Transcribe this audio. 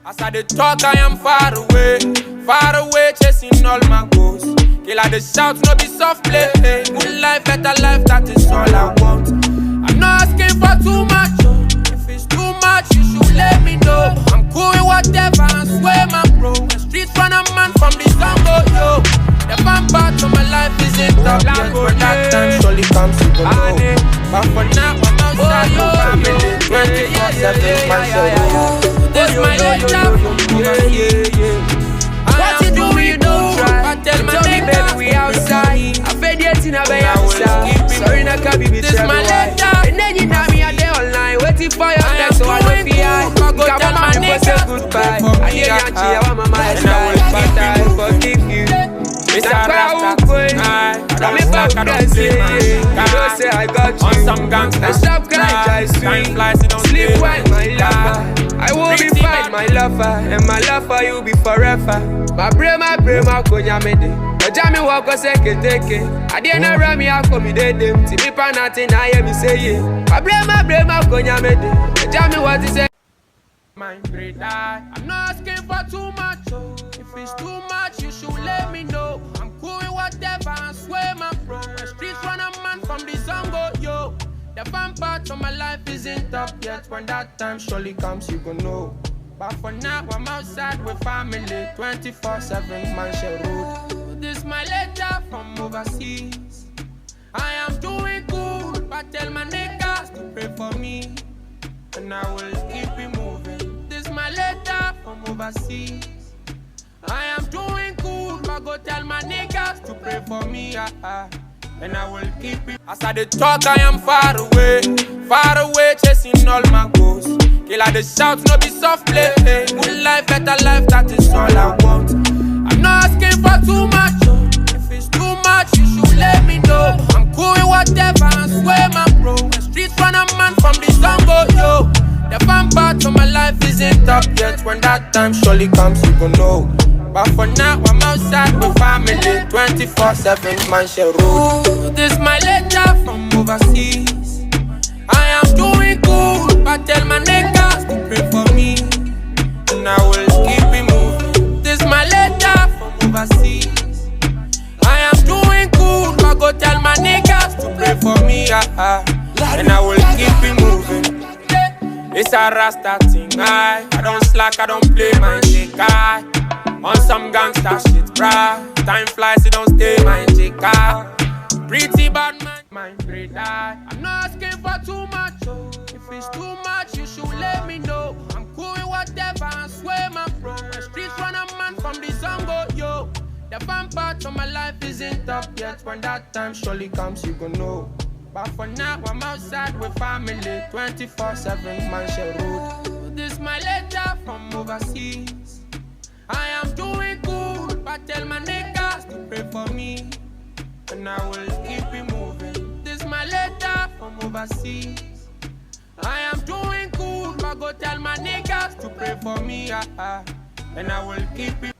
As I dey talk, I am far away, chasing all my goals. Kill I dey shout, no be soft play. Good life, better life, that is all I want. I'm not asking for too much, oh. If it's too much, you should let me know. I'm cool with whatever, I swear, my bro. The streets run a man from the sun, go yo. The fun part of my life isn't up yet, but that time surely comes, you go know. But for now, I'm outside your family, 24/7, man, so this my letter. What you do, you don't try. Tell me, baby, we outside. I fed yet in a bay outside. Sorry, na can be This my letter. And then you know me a day online, waiting for your text, so I don't feel I tell my niggas say goodbye. I hear you cheer, I want my style, but I forgive you. It's a crowd going. I'm a bad guy, you don't say I got you. On some gangsters, and stop crying, just time flies, it don't sleep stay. well, my lover. I will be fine, my lover, and my love for you be forever. My brain, my konya mede. Ojami wako seke teke. I didn't know me, I come de dem. Tibi pa nothing, I hear me say yeah. My brain, my konya mede. Ojami what is it? Mind free die. I'm not asking for too much, oh. If it's too much, you should let me know. I'm cool with whatever, I swear, my bro. The streets run a man from the sun, go yo. The fun part of my life isn't up yet. When that time surely comes, you gon' know. But for now, I'm outside with family, 24/7, Manchester Road. This my letter from overseas. I am doing good, but tell my niggas to pray for me, and I will keep it moving. This my letter from overseas. I am doing good, but go tell my niggas to pray for me, and I will keep it. As I dey talk, I am far away, chasing all my goals. Kill I dey shout, no be soft play. Good life, better life, that is all I want. I'm not asking for too much, oh. If it's too much, you should let me know. I'm cool with whatever, I swear, my bro. The streets run a man from the sun, go yo. The fun part of my life isn't up yet. When that time surely comes, you gon' know. But for now, I'm outside with family, 24/7, Manchester Road. This my letter from overseas. I am doing good, but tell my niggas to pray for me, and I will keep it moving. This my letter from overseas. I am doing good, but go tell my niggas to pray for me, and I will keep it moving. It's a Rasta thing, I don't slack, I don't play my shit, on some gangsta shit, bruh. Time flies, it don't stay, my chica. Pretty bad man, mind free die. I'm not asking for too much, oh. If it's too much, you should let me know. I'm cool with whatever, I swear, my bro. The streets run a man from the sun, go yo. The fun part of my life isn't up yet. When that time surely comes, you gon' know. But for now, I'm outside with family, 24/7, Manchester Road. This my letter from overseas. I am doing good, but tell my niggas to pray for me, and I will keep it moving. This my letter from overseas. I am doing good, but go tell my niggas to pray for me, and I will keep it